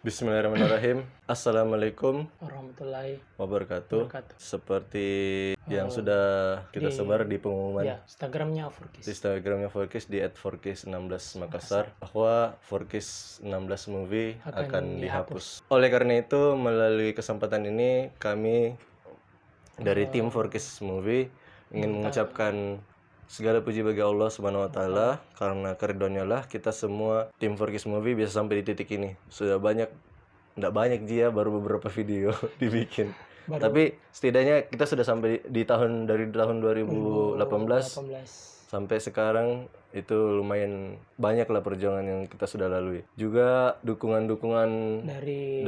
Bismillahirrahmanirrahim. Assalamualaikum warahmatullahi wabarakatuh. wabarakatuh. Seperti yang sudah kita sebar di pengumuman Ya, Instagramnya di Forkis. Instagramnya Forkis di @forkis16 Makassar bahwa Forkis 16 movie akan dihapus. Oleh karena itu, melalui kesempatan ini kami dari tim Forkis movie ingin mengucapkan segala puji bagi Allah Subhanahu wa taala, karena keridhoannya lah kita semua tim Forkis movie bisa sampai di titik ini. Sudah enggak banyak dia baru beberapa video dibikin. Tapi setidaknya kita sudah sampai dari tahun 2018 sampai sekarang. Itu lumayan banyak lah perjuangan yang kita sudah lalui. Juga dukungan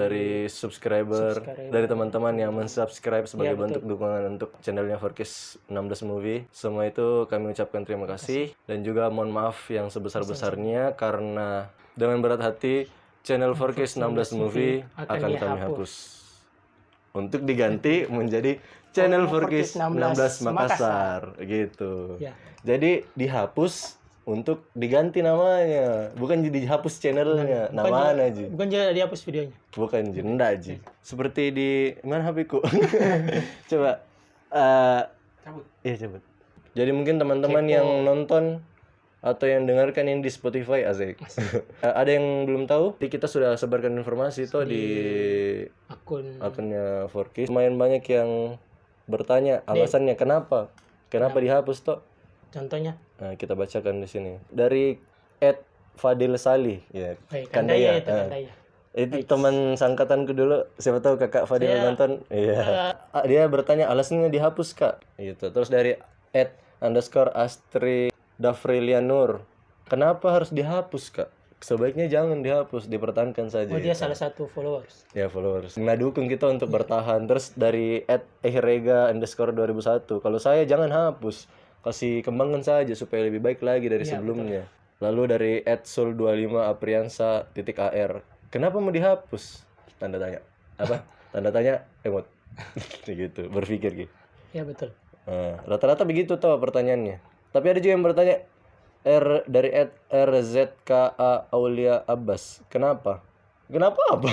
dari subscriber, dari teman-teman yang mensubscribe sebagai bentuk dukungan untuk channelnya Forkis 16 Movie. Semua itu kami ucapkan terima kasih dan juga mohon maaf yang sebesar-besarnya karena dengan berat hati channel Forkis 16 Movie akan kami hapus untuk diganti menjadi channel Forkis 16 Makassar gitu. Jadi dihapus untuk diganti namanya, bukan jadi dihapus channelnya. Namanya aja. Bukan jadi dihapus videonya. Bukan enggak aja. Seperti di mana HP-ku. Coba cabut. Iya, cabut. Jadi mungkin teman-teman yang nonton atau yang dengarkan ini di Spotify Azek. Ada yang belum tahu, kita sudah sebarkan informasi itu di akunnya Forkis. Lumayan banyak yang bertanya alasannya kenapa dihapus toh. Contohnya? Nah, kita bacakan di sini. Dari @Fadil Salih, ya. Kandaya. Itu teman sangkatanku dulu. Siapa tahu Kakak Fadil nonton. Iya. Dia bertanya alasannya dihapus, Kak. Gitu. Terus dari @_Astri Dafrilianur. Kenapa harus dihapus, Kak? Sebaiknya jangan dihapus, dipertahankan saja. Oh, dia salah satu followers. Ya, followers. Nah, dukung kita untuk bertahan. Terus dari @ehirega_2001. Kalau saya jangan hapus, kasih kembangkan saja supaya lebih baik lagi dari sebelumnya. Lalu dari @sul25apriansa.ar. Kenapa mau dihapus? Tanda tanya. Apa? Tanda tanya emot. Gitu, berpikir gitu. Ya, betul. Rata-rata begitu toh pertanyaannya. Tapi ada juga yang bertanya dari @rzka Aulia Abbas. Kenapa apa?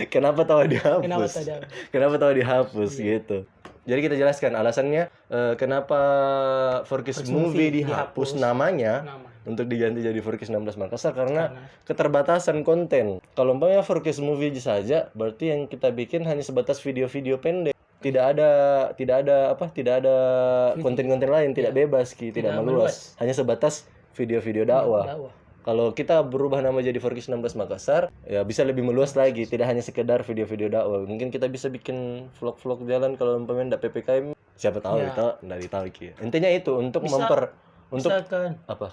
Kenapa tahu dihapus? Kenapa tahu dihapus gitu. Jadi kita jelaskan alasannya kenapa Forkis Movie dihapus namanya untuk diganti jadi Forkis 16 Makassar karena keterbatasan konten. Kalau umpamanya Forkis Movie saja, berarti yang kita bikin hanya sebatas video-video pendek. Tidak ada konten-konten lain, tidak bebas, tidak meluas. Hanya sebatas video-video dakwah. Kalau kita berubah nama jadi Forkis 16 Makassar, ya bisa lebih meluas lagi, tidak hanya sekedar video-video dakwah. Mungkin kita bisa bikin vlog-vlog jalan kalau umpamanya enggak PPKM. Siapa tahu kita enggak ditahu gitu. Intinya itu untuk misalkan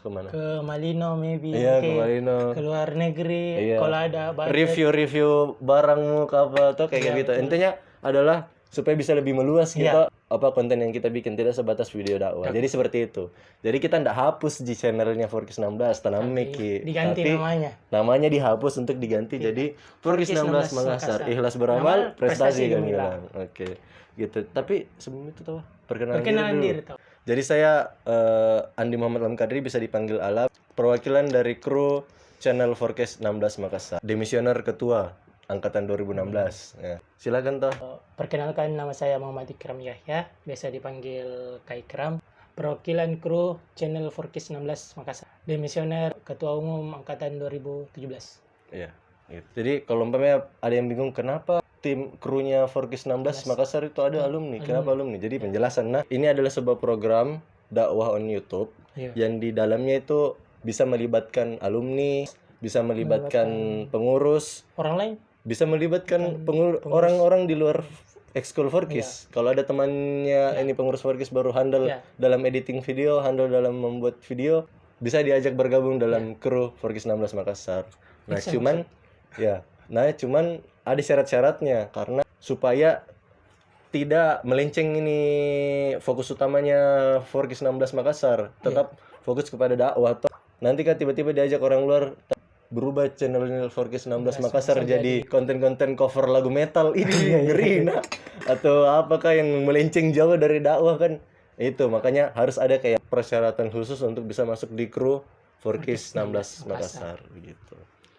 kemana? Ke Malino maybe. Iya, ke Malino. Ke luar negeri kalau ada review barangmu apa tuh kayak gitu. Intinya adalah supaya bisa lebih meluas kita konten yang kita bikin, tidak sebatas video dakwah. Jadi seperti itu. Jadi kita enggak hapus di channelnya Forkis 16 diganti namanya dihapus untuk diganti jadi Forkis 16 Makassar. Ikhlas beramal, prestasi kami bilang. Oke. Gitu. Tapi sebelum itu tahu perkenalan diri dulu. Jadi saya Andi Muhammad Lamkadri, bisa dipanggil Alap, perwakilan dari kru channel Forkis 16 Makassar, demisioner ketua angkatan 2016. Ya. Silakan toh. Perkenalkan, nama saya Muhammad Ikram Yahya, biasa dipanggil Kak Ikram. Perwakilan kru channel Forkis 16 Makassar, demisioner ketua umum angkatan 2017. Iya. Gitu. Jadi kalau umpamanya ada yang bingung kenapa tim krunya Forkis 16 Makassar itu ada alumni. Kenapa alumni? Jadi penjelasan. Nah, ini adalah sebuah program dakwah on YouTube yang di dalamnya itu bisa melibatkan alumni, bisa melibatkan pengurus, orang lain, bisa melibatkan orang-orang di luar ekskul Forkis. Kalau ada temannya ini pengurus Forkis baru handal dalam editing video, handal dalam membuat video, bisa diajak bergabung dalam kru Forkis 16 Makassar. Cuman ada syarat-syaratnya karena supaya tidak melenceng ini fokus utamanya Forkis 16 Makassar, tetap fokus kepada dakwah. Nanti kan tiba-tiba diajak orang luar, berubah channel Forkis 16 Makassar jadi konten-konten cover lagu metal, ini ngeri atau apakah yang melenceng jauh dari dakwah kan. Itu makanya harus ada kayak persyaratan khusus untuk bisa masuk di kru Forkis 16 Makassar begitu.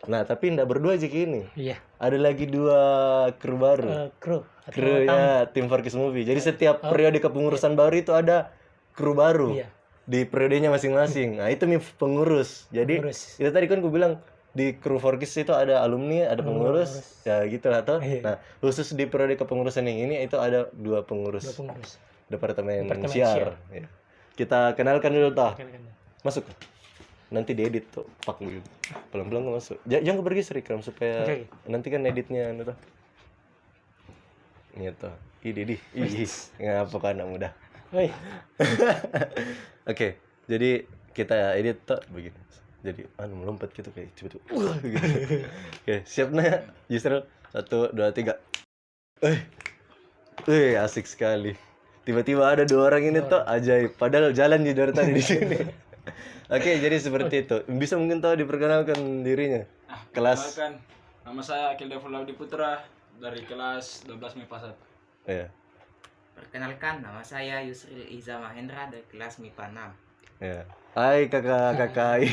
Nah, tapi nggak berdua aja ini. Iya. Ada lagi 2 kru baru. Kru atau Kru ya, tim Forkis Movie. Jadi setiap periode kepengurusan baru itu ada kru baru. Iya. Di periodenya masing-masing. Nah, itu pengurus. Jadi Pengurus. itu tadi kan gue bilang di kru Forkis itu ada alumni, ada pengurus, ya gitu lah toh. Iya. Nah, khusus di periode kepengurusan yang ini itu ada 2 pengurus. 2 pengurus. Departemen Departemen siar. Ya. Kita kenalkan dulu toh. Kan. Masuk. Nanti diedit tuh, pak gitu. Pelan-pelan nggak masuk. Jangan bergeser Ikram supaya Oke. nanti kan editnya anu tuh. Gitu. Ih, ngapa kan anak muda. Oi. Oke, jadi kita edit tuh begini. Jadi melompat gitu kayak tiba-tiba. Gitu. Oke, siap nah. Yusril 1 2 3. Asik sekali. Tiba-tiba ada 2 orang ini tuh ajaib. Padahal jalan di dari tadi di sini. Oke, jadi seperti itu. Bisa mungkin tahu diperkenalkan dirinya. Kelas. Perkenalkan, nama saya Akil Devul Laudi Putra dari kelas 12 MIPA 1. Ya. Perkenalkan, nama saya Yusril Iza Mahendra dari kelas MIPA 6. Ya. Hai kakak.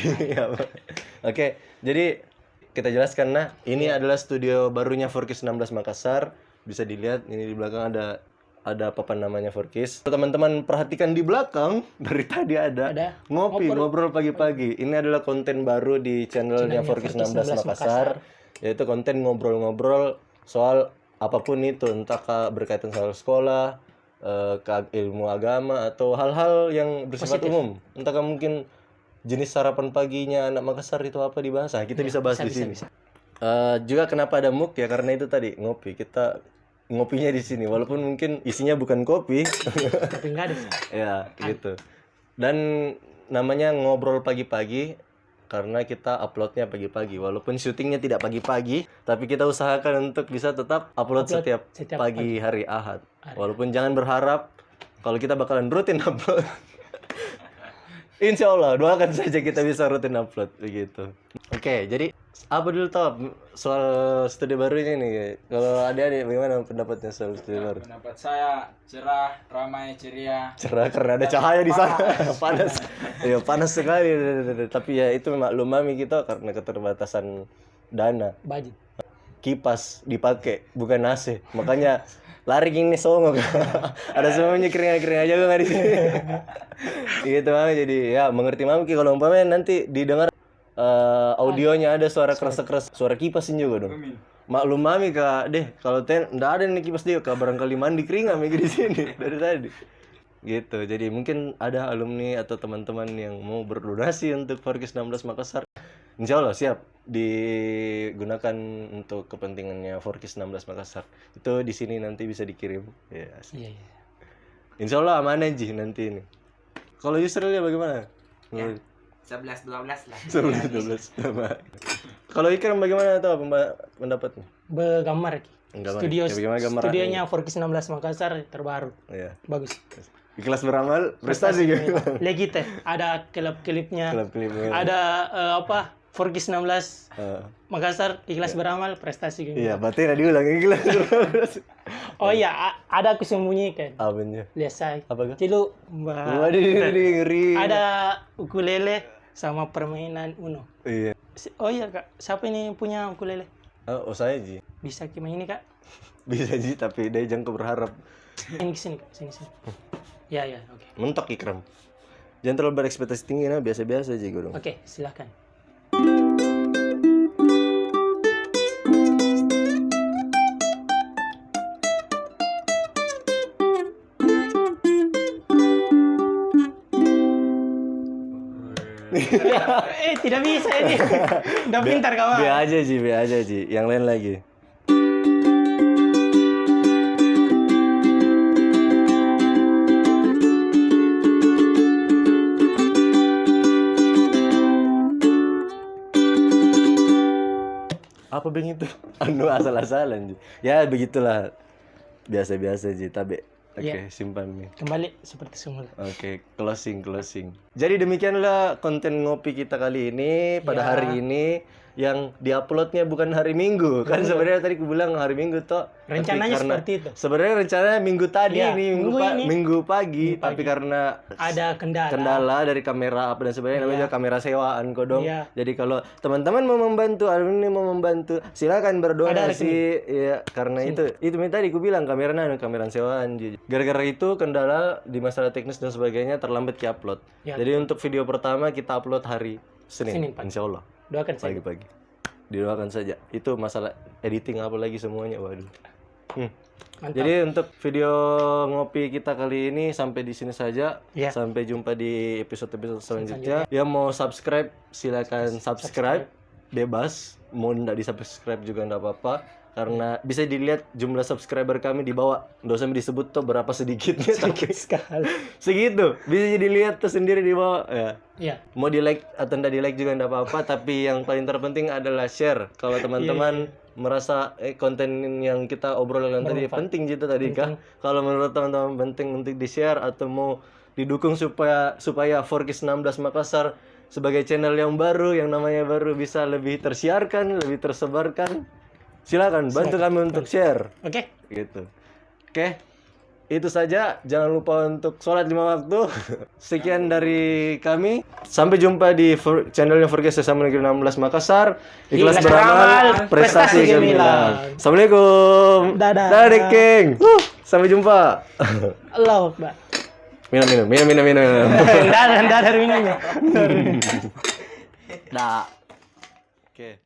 Oke, jadi kita jelaskan nah, ini adalah studio barunya Forkis 16 Makassar. Bisa dilihat ini di belakang ada papan namanya Forkis. Teman-teman perhatikan di belakang dari tadi ada ngobrol pagi-pagi. Ini adalah konten baru di channelnya Forkis 16 Makassar, yaitu konten ngobrol-ngobrol soal apapun itu, entah berkaitan soal sekolah, ilmu agama atau hal-hal yang bersifat umum. Entah mungkin jenis sarapan paginya anak Makassar itu apa dibahas. Nah, kita bisa bahas di sini. Juga kenapa ada MUK ya, karena itu tadi ngopi. Kita ngopinya di sini walaupun mungkin isinya bukan kopi. Tapi enggak ada. Ya, gitu. Dan namanya ngobrol pagi-pagi karena kita uploadnya pagi-pagi. Walaupun syutingnya tidak pagi-pagi, tapi kita usahakan untuk bisa tetap upload setiap pagi hari Ahad. Walaupun jangan berharap kalau kita bakalan rutin upload. Insya Allah, doakan saja kita bisa rutin upload begitu. Oke, jadi apa dulu toh soal studi barunya nih? Kalau adik-adik bagaimana pendapatnya soal studi baru? Pendapat saya cerah, ramai, ceria. Cerah karena ada cahaya di sana. Panas. Ya, panas sekali. Tapi ya itu maklumi kita karena keterbatasan dana. Budget. Kipas dipakai bukan AC. Makanya lari gini songok. Ada semuanya keringat-keringat aja nggak di sini. Gitu mami, jadi ya mengerti mami kalau umpamanya nanti didengar audionya ada suara keras-keras, suara kipasin juga dong. Maklum mami kak deh kalau nggak ada nih kipas dia kak, barangkali mandi keringat mikir di sini dari tadi. Gitu. Jadi mungkin ada alumni atau teman-teman yang mau berdonasi untuk Forkis 16 Makassar. Insya Allah siap digunakan untuk kepentingannya Forkis 16 Makassar. Itu di sini nanti bisa dikirim. Ya. Iya. Insya Allah aman aja nanti ini. Kalau Yusril ya bagaimana? Ya, 11-12 lah. 11-12. Kalau Ikram bagaimana tuh pendapatnya? Bergambar Ki. Studionya Forkis 16 Makassar terbaru. Iya. Bagus. Ikhlas beramal, prestasi gitu. Legit ada klip-klipnya. Ada Forkis 16 Makassar ikhlas beramal, prestasi gitu. Iya, berarti nggak diulang ikhlas. Oh iya, ada aku sembunyikan. Apanya? Lihat saya. Apa kah? Cilu, ngeri. ada ukulele sama permainan Uno. Iya. Oh iya kak, siapa ini punya ukulele? Oh saya Ji. Bisa gimana ini kak? Bisa Ji, tapi dia jangan berharap. Ini kesini kak, sini. Ya, oke. Mentok Ikram. Jangan terlalu berekspektasi tinggi, nah biasa-biasa aja gue dong. Oke, silakan. Tidak bisa ini. Udah pintar kawan. Be aja Ji. Yang lain lagi. Apa begitu? Asal-asalan Ji. Ya begitulah. Biasa-biasa Ji, tapi Oke, simpan nih. Kembali seperti semula. Oke, closing. Jadi demikianlah konten ngopi kita kali ini pada hari ini. yang diuploadnya bukan hari Minggu. Kan sebenarnya tadi aku bilang hari Minggu toh. Rencananya seperti itu. Sebenarnya rencananya Minggu tadi Iya, nih, Minggu pagi, tapi karena ada kendala dari kamera apa dan sebagainya, namanya juga kamera sewaan kodong. Iya. Jadi kalau teman-teman mau membantu, alumni mau membantu, silakan berdonasi ya, karena itu tadi aku bilang kamera sewaan. Gara-gara itu kendala di masalah teknis dan sebagainya terlambat ki upload. Ya. Jadi untuk video pertama kita upload hari Senin Pak. insya Allah Doakan saja. pagi-pagi. Didoakan saja. Itu masalah editing apa lagi semuanya, waduh. Mantap. Jadi untuk video ngopi kita kali ini sampai di sini saja. Ya. Sampai jumpa di episode-episode selanjutnya. Yang mau subscribe silakan subscribe. Bebas. Mau tidak di-subscribe juga enggak apa-apa. Karena bisa dilihat jumlah subscriber kami di bawah. Nggak usah disebut tuh berapa sedikitnya. Sedikit sekali. Segitu. Bisa dilihat tuh sendiri di bawah. Ya. Iya. Mau di like atau tidak di like juga enggak apa-apa. Tapi yang paling terpenting adalah share. Kalau teman-teman merasa konten yang kita obrolkan tadi penting gitu tadi kah? Kalau menurut teman-teman penting untuk di-share atau mau didukung supaya 4K 16 Makassar sebagai channel yang baru, yang namanya baru bisa lebih tersiarkan, lebih tersebarkan. Silakan bantu kami untuk share. Oke. Gitu. Oke. Itu saja. Jangan lupa untuk sholat 5 waktu. Sekian dari kami. Sampai jumpa di channelnya Forges SMA Negeri 16 Makassar. Ikhlas beramal, prestasi gemilang. Assalamualaikum. Dadah. Dadah King. Sampai jumpa. Allahu Akbar. Minum. Enggak ada minumnya. Dah. Oke.